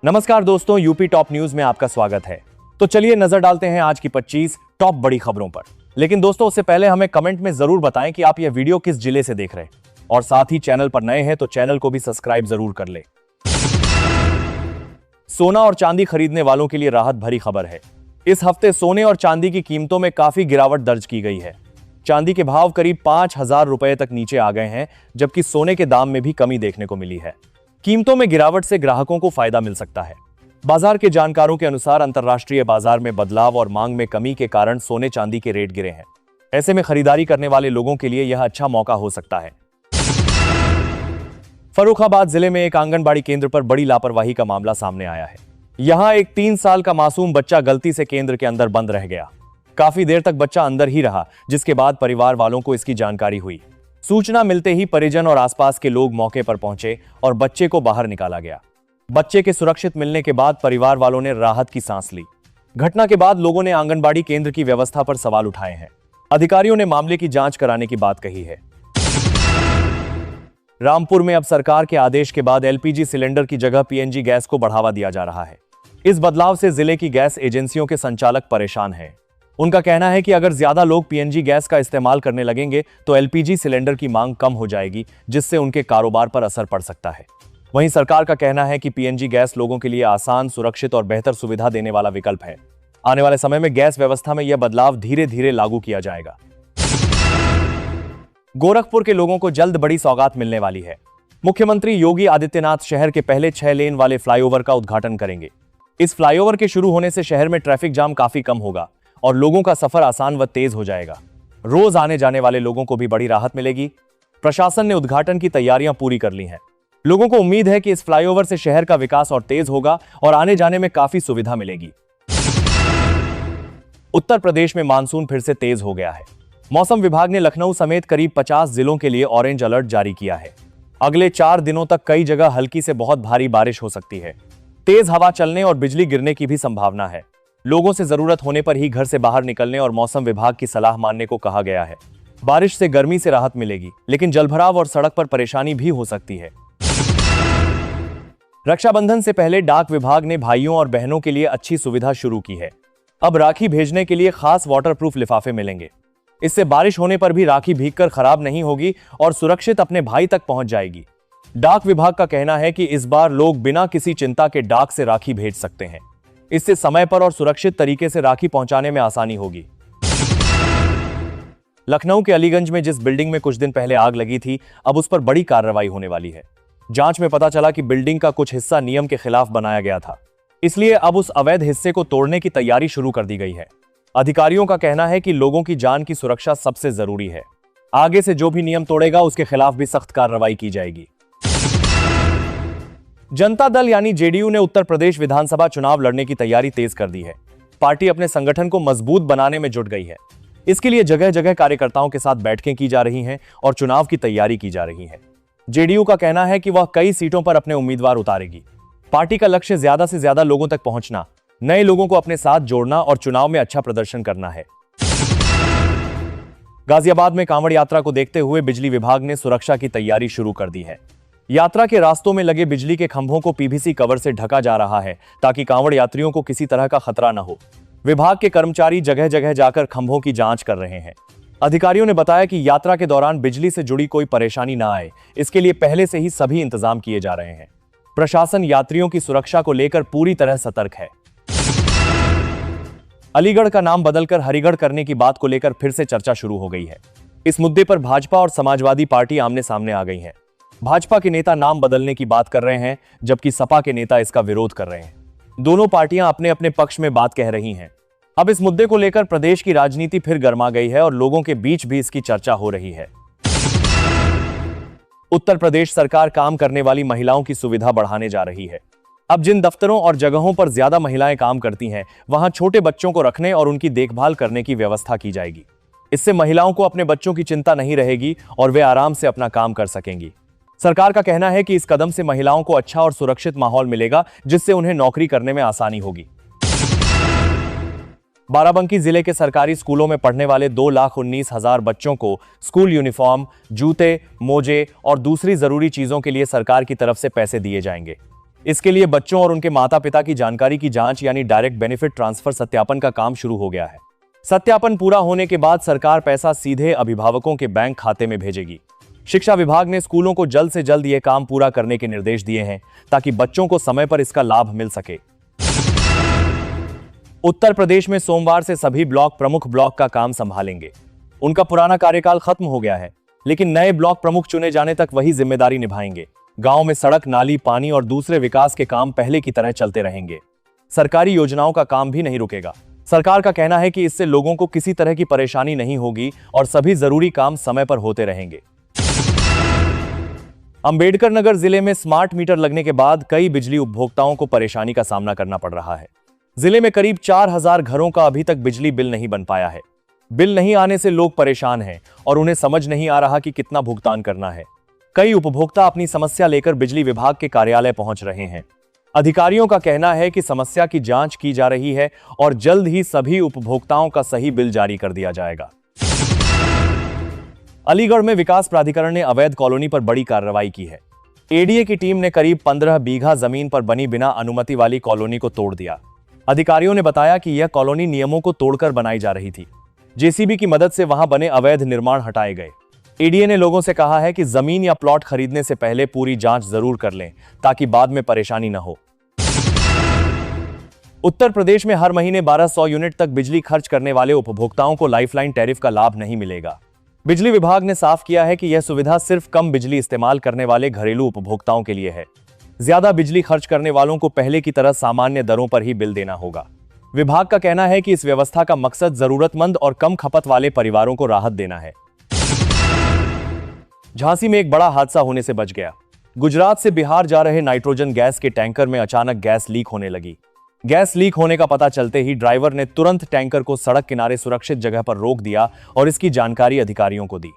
नमस्कार दोस्तों, UP top news में आपका स्वागत है। तो चलिए नजर डालते हैं आज की 25 टॉप बड़ी खबरों पर। लेकिन दोस्तों, उससे पहले हमें कमेंट में जरूर बताएं कि आप यह वीडियो किस जिले से देख रहे हैं, और साथ ही चैनल पर नए हैं तो चैनल को भी सब्सक्राइब जरूर कर ले। सोना और चांदी खरीदने वालों के लिए राहत भरी खबर है। इस हफ्ते सोने और चांदी की कीमतों में काफी गिरावट दर्ज की गई है। चांदी के भाव करीब 5,000 रुपए तक नीचे आ गए हैं, जबकि सोने के दाम में भी कमी देखने को मिली है। कीमतों में गिरावट से ग्राहकों को फायदा मिल सकता है। बाजार के जानकारों के अनुसार अंतर्राष्ट्रीय बाजार में बदलाव और मांग में कमी के कारण सोने चांदी के रेट गिरे हैं। ऐसे में खरीदारी करने वाले लोगों के लिए यह अच्छा मौका हो सकता है। फर्रुखाबाद जिले में एक आंगनबाड़ी केंद्र पर बड़ी लापरवाही का मामला सामने आया है। यहां एक 3 साल का मासूम बच्चा गलती से केंद्र के अंदर बंद रह गया। काफी देर तक बच्चा अंदर ही रहा, जिसके बाद परिवार वालों को इसकी जानकारी हुई। सूचना मिलते ही परिजन और आसपास के लोग मौके पर पहुंचे और बच्चे को बाहर निकाला गया। बच्चे के सुरक्षित मिलने के बाद परिवार वालों ने राहत की सांस ली। घटना के बाद लोगों ने आंगनबाड़ी केंद्र की व्यवस्था पर सवाल उठाए हैं। अधिकारियों ने मामले की जांच कराने की बात कही है। रामपुर में अब सरकार के आदेश के बाद एलपीजी सिलेंडर की जगह पीएनजी गैस को बढ़ावा दिया जा रहा है। इस बदलाव से जिले की गैस एजेंसियों के संचालक परेशान हैं। उनका कहना है कि अगर ज्यादा लोग पीएनजी गैस का इस्तेमाल करने लगेंगे तो एलपीजी सिलेंडर की मांग कम हो जाएगी, जिससे उनके कारोबार पर असर पड़ सकता है। वहीं सरकार का कहना है कि पीएनजी गैस लोगों के लिए आसान, सुरक्षित और बेहतर सुविधा देने वाला विकल्प है। आने वाले समय में गैस व्यवस्था में यह बदलाव धीरे धीरे लागू किया जाएगा। गोरखपुर के लोगों को जल्द बड़ी सौगात मिलने वाली है। मुख्यमंत्री योगी आदित्यनाथ शहर के पहले 6 लेन वाले फ्लाईओवर का उद्घाटन करेंगे। इस फ्लाईओवर के शुरू होने से शहर में ट्रैफिक जाम काफी कम होगा और लोगों का सफर आसान व तेज हो जाएगा। रोज आने जाने वाले लोगों को भी बड़ी राहत मिलेगी। प्रशासन ने उद्घाटन की तैयारियां पूरी कर ली हैं। लोगों को उम्मीद है कि इस फ्लाईओवर से शहर का विकास और तेज होगा और आने जाने में काफी सुविधा मिलेगी। उत्तर प्रदेश में मानसून फिर से तेज हो गया है। मौसम विभाग ने लखनऊ समेत करीब 50 जिलों के लिए ऑरेंज अलर्ट जारी किया है। अगले 4 दिनों तक कई जगह हल्की से बहुत भारी बारिश हो सकती है। तेज हवा चलने और बिजली गिरने की भी संभावना है। लोगों से जरूरत होने पर ही घर से बाहर निकलने और मौसम विभाग की सलाह मानने को कहा गया है। बारिश से गर्मी से राहत मिलेगी, लेकिन जलभराव और सड़क पर परेशानी भी हो सकती है। रक्षाबंधन से पहले डाक विभाग ने भाइयों और बहनों के लिए अच्छी सुविधा शुरू की है। अब राखी भेजने के लिए खास वाटरप्रूफ लिफाफे मिलेंगे। इससे बारिश होने पर भी राखी भीगकर खराब नहीं होगी और सुरक्षित अपने भाई तक पहुंच जाएगी। डाक विभाग का कहना है कि इस बार लोग बिना किसी चिंता के डाक से राखी भेज सकते हैं। इससे समय पर और सुरक्षित तरीके से राखी पहुंचाने में आसानी होगी। लखनऊ के अलीगंज में जिस बिल्डिंग में कुछ दिन पहले आग लगी थी, अब उस पर बड़ी कार्रवाई होने वाली है। जांच में पता चला कि बिल्डिंग का कुछ हिस्सा नियम के खिलाफ बनाया गया था, इसलिए अब उस अवैध हिस्से को तोड़ने की तैयारी शुरू कर दी गई है। अधिकारियों का कहना है कि लोगों की जान की सुरक्षा सबसे जरूरी है। आगे से जो भी नियम तोड़ेगा उसके खिलाफ भी सख्त कार्रवाई की जाएगी। जनता दल यानी जेडीयू ने उत्तर प्रदेश विधानसभा चुनाव लड़ने की तैयारी तेज कर दी है। पार्टी अपने संगठन को मजबूत बनाने में जुट गई है। इसके लिए जगह जगह कार्यकर्ताओं के साथ बैठकें की जा रही हैं और चुनाव की तैयारी की जा रही है। जेडीयू का कहना है कि वह कई सीटों पर अपने उम्मीदवार उतारेगी। पार्टी का लक्ष्य ज्यादा से ज्यादा लोगों तक पहुंचना, नए लोगों को अपने साथ जोड़ना और चुनाव में अच्छा प्रदर्शन करना है। गाजियाबाद में कांवड़ यात्रा को देखते हुए बिजली विभाग ने सुरक्षा की तैयारी शुरू कर दी है। यात्रा के रास्तों में लगे बिजली के खंभों को पीवीसी कवर से ढका जा रहा है, ताकि कांवड़ यात्रियों को किसी तरह का खतरा न हो। विभाग के कर्मचारी जगह जगह जाकर खंभों की जांच कर रहे हैं। अधिकारियों ने बताया कि यात्रा के दौरान बिजली से जुड़ी कोई परेशानी न आए, इसके लिए पहले से ही सभी इंतजाम किए जा रहे हैं। प्रशासन यात्रियों की सुरक्षा को लेकर पूरी तरह सतर्क है। अलीगढ़ का नाम बदलकर हरिगढ़ करने की बात को लेकर फिर से चर्चा शुरू हो गई है। इस मुद्दे पर भाजपा और समाजवादी पार्टी आमने सामने आ गई हैं। भाजपा के नेता नाम बदलने की बात कर रहे हैं, जबकि सपा के नेता इसका विरोध कर रहे हैं। दोनों पार्टियां अपने अपने पक्ष में बात कह रही हैं। अब इस मुद्दे को लेकर प्रदेश की राजनीति फिर गर्मा गई है और लोगों के बीच भी इसकी चर्चा हो रही है। उत्तर प्रदेश सरकार काम करने वाली महिलाओं की सुविधा बढ़ाने जा रही है। अब जिन दफ्तरों और जगहों पर ज्यादा महिलाएं काम करती हैं, वहां छोटे बच्चों को रखने और उनकी देखभाल करने की व्यवस्था की जाएगी। इससे महिलाओं को अपने बच्चों की चिंता नहीं रहेगी और वे आराम से अपना काम कर सकेंगी। सरकार का कहना है कि इस कदम से महिलाओं को अच्छा और सुरक्षित माहौल मिलेगा, जिससे उन्हें नौकरी करने में आसानी होगी। बाराबंकी जिले के सरकारी स्कूलों में पढ़ने वाले 2,19,000 बच्चों को स्कूल यूनिफॉर्म, जूते, मोजे और दूसरी जरूरी चीजों के लिए सरकार की तरफ से पैसे दिए जाएंगे। इसके लिए बच्चों और उनके माता पिता की जानकारी की जांच यानी डायरेक्ट बेनिफिट ट्रांसफर सत्यापन का काम शुरू हो गया है। सत्यापन पूरा होने के बाद सरकार पैसा सीधे अभिभावकों के बैंक खाते में भेजेगी। शिक्षा विभाग ने स्कूलों को जल्द से जल्द यह काम पूरा करने के निर्देश दिए हैं ताकि बच्चों को समय पर इसका लाभ मिल सके। उत्तर प्रदेश में सोमवार से सभी ब्लॉक प्रमुख ब्लॉक का काम संभालेंगे। उनका पुराना कार्यकाल खत्म हो गया है, लेकिन नए ब्लॉक प्रमुख चुने जाने तक वही जिम्मेदारी निभाएंगे। गांव में सड़क, नाली, पानी और दूसरे विकास के काम पहले की तरह चलते रहेंगे। सरकारी योजनाओं का काम भी नहीं रुकेगा। सरकार का कहना है कि इससे लोगों को किसी तरह की परेशानी नहीं होगी और सभी जरूरी काम समय पर होते रहेंगे। अंबेडकर नगर जिले में स्मार्ट मीटर लगने के बाद कई बिजली उपभोक्ताओं को परेशानी का सामना करना पड़ रहा है। जिले में करीब 4000 घरों का अभी तक बिजली बिल नहीं बन पाया है। बिल नहीं आने से लोग परेशान हैं और उन्हें समझ नहीं आ रहा कि कितना भुगतान करना है। कई उपभोक्ता अपनी समस्या लेकर बिजली विभाग के कार्यालय पहुंच रहे हैं। अधिकारियों का कहना है कि समस्या की जांच की जा रही है और जल्द ही सभी उपभोक्ताओं का सही बिल जारी कर दिया जाएगा। अलीगढ़ में विकास प्राधिकरण ने अवैध कॉलोनी पर बड़ी कार्रवाई की है। एडीए की टीम ने करीब 15 बीघा जमीन पर बनी बिना अनुमति वाली कॉलोनी को तोड़ दिया। अधिकारियों ने बताया कि यह कॉलोनी नियमों को तोड़कर बनाई जा रही थी। जेसीबी की मदद से वहां बने अवैध निर्माण हटाए गए। एडीए ने लोगों से कहा है कि जमीन या प्लॉट खरीदने से पहले पूरी जांच जरूर कर लें ताकि बाद में परेशानी न हो। उत्तर प्रदेश में हर महीने 1200 यूनिट तक बिजली खर्च करने वाले उपभोक्ताओं को लाइफलाइन टैरिफ का लाभ नहीं मिलेगा। बिजली विभाग ने साफ किया है कि यह सुविधा सिर्फ कम बिजली इस्तेमाल करने वाले घरेलू उपभोक्ताओं के लिए है। ज्यादा बिजली खर्च करने वालों को पहले की तरह सामान्य दरों पर ही बिल देना होगा। विभाग का कहना है कि इस व्यवस्था का मकसद जरूरतमंद और कम खपत वाले परिवारों को राहत देना है। झांसी में एक बड़ा हादसा होने से बच गया। गुजरात से बिहार जा रहे नाइट्रोजन गैस के टैंकर में अचानक गैस लीक होने लगी। गैस लीक होने का पता चलते ही ड्राइवर ने तुरंत टैंकर को सड़क किनारे सुरक्षित जगह पर रोक दिया और इसकी जानकारी अधिकारियों को दी।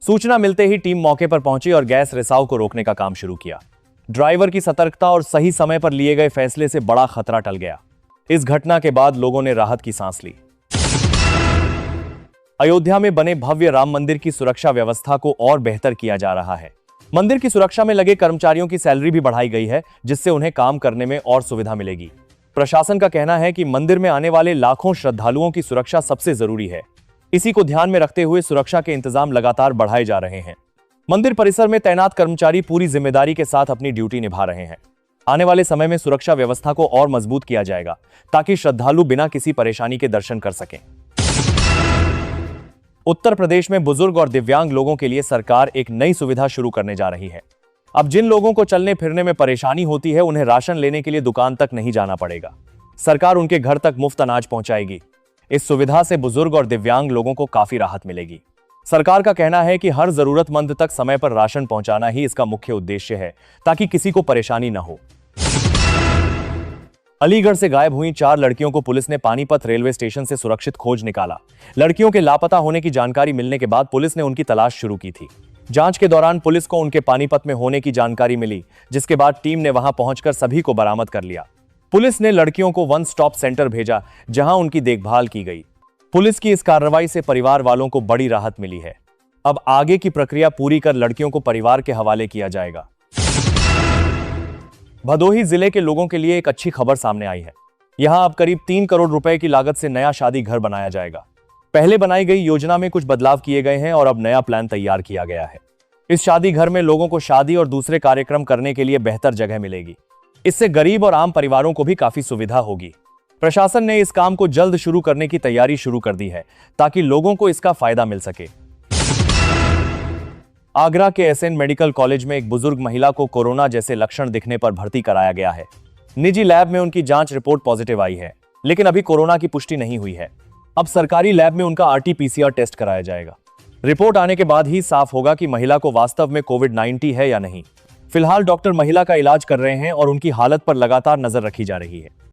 सूचना मिलते ही टीम मौके पर पहुंची और गैस रिसाव को रोकने का काम शुरू किया। ड्राइवर की सतर्कता और सही समय पर लिए गए फैसले से बड़ा खतरा टल गया। इस घटना के बाद लोगों ने राहत की सांस ली। अयोध्या में बने भव्य राम मंदिर की सुरक्षा व्यवस्था को और बेहतर किया जा रहा है। मंदिर की सुरक्षा में लगे कर्मचारियों की सैलरी भी बढ़ाई गई है, जिससे उन्हें काम करने में और सुविधा मिलेगी। प्रशासन का कहना है कि मंदिर में आने वाले लाखों श्रद्धालुओं की सुरक्षा सबसे जरूरी है। इसी को ध्यान में रखते हुए सुरक्षा के इंतजाम लगातार बढ़ाए जा रहे हैं। मंदिर परिसर में तैनात कर्मचारी पूरी जिम्मेदारी के साथ अपनी ड्यूटी निभा रहे हैं। आने वाले समय में सुरक्षा व्यवस्था को और मजबूत किया जाएगा ताकि श्रद्धालु बिना किसी परेशानी के दर्शन कर सकें। उत्तर प्रदेश में बुजुर्ग और दिव्यांग लोगों के लिए सरकार एक नई सुविधा शुरू करने जा रही है। अब जिन लोगों को चलने फिरने में परेशानी होती है, उन्हें राशन लेने के लिए दुकान तक नहीं जाना पड़ेगा। सरकार उनके घर तक मुफ्त अनाज पहुंचाएगी। इस सुविधा से बुजुर्ग और दिव्यांग लोगों को काफी राहत मिलेगी। सरकार का कहना है कि हर जरूरतमंद तक समय पर राशन पहुंचाना ही इसका मुख्य उद्देश्य है, ताकि किसी को परेशानी न हो। अलीगढ़ से गायब हुई 4 लड़कियों को पुलिस ने पानीपत रेलवे स्टेशन से सुरक्षित खोज निकाला। लड़कियों के लापता होने की जानकारी मिलने के बाद पुलिस ने उनकी तलाश शुरू की थी। जांच के दौरान पुलिस को उनके पानीपत में होने की जानकारी मिली, जिसके बाद टीम ने वहां पहुंचकर सभी को बरामद कर लिया। पुलिस ने लड़कियों को वन स्टॉप सेंटर भेजा, जहां उनकी देखभाल की गई। पुलिस की इस कार्रवाई से परिवार वालों को बड़ी राहत मिली है। अब आगे की प्रक्रिया पूरी कर लड़कियों को परिवार के हवाले किया जाएगा। भदोही जिले के लोगों के लिए एक अच्छी खबर सामने आई है। यहां अब करीब 3 करोड़ रुपए की लागत से नया शादी घर बनाया जाएगा। पहले बनाई गई योजना में कुछ बदलाव किए गए हैं और अब नया प्लान तैयार किया गया है। इस शादी घर में लोगों को शादी और दूसरे कार्यक्रम करने के लिए बेहतर जगह मिलेगी। इससे गरीब और आम परिवारों को भी काफी सुविधा होगी। प्रशासन ने इस काम को जल्द शुरू करने की तैयारी शुरू कर दी है, ताकि लोगों को इसका फायदा मिल सके। आगरा के एसएन मेडिकल कॉलेज में एक बुजुर्ग महिला को कोरोना जैसे लक्षण दिखने पर भर्ती कराया गया है। निजी लैब में उनकी जांच रिपोर्ट पॉजिटिव आई है, लेकिन अभी कोरोना की पुष्टि नहीं हुई है। अब सरकारी लैब में उनका RT-PCR टेस्ट कराया जाएगा। रिपोर्ट आने के बाद ही साफ होगा कि महिला को वास्तव में कोविड-19 है या नहीं। फिलहाल डॉक्टर महिला का इलाज कर रहे हैं और उनकी हालत पर लगातार नजर रखी जा रही है।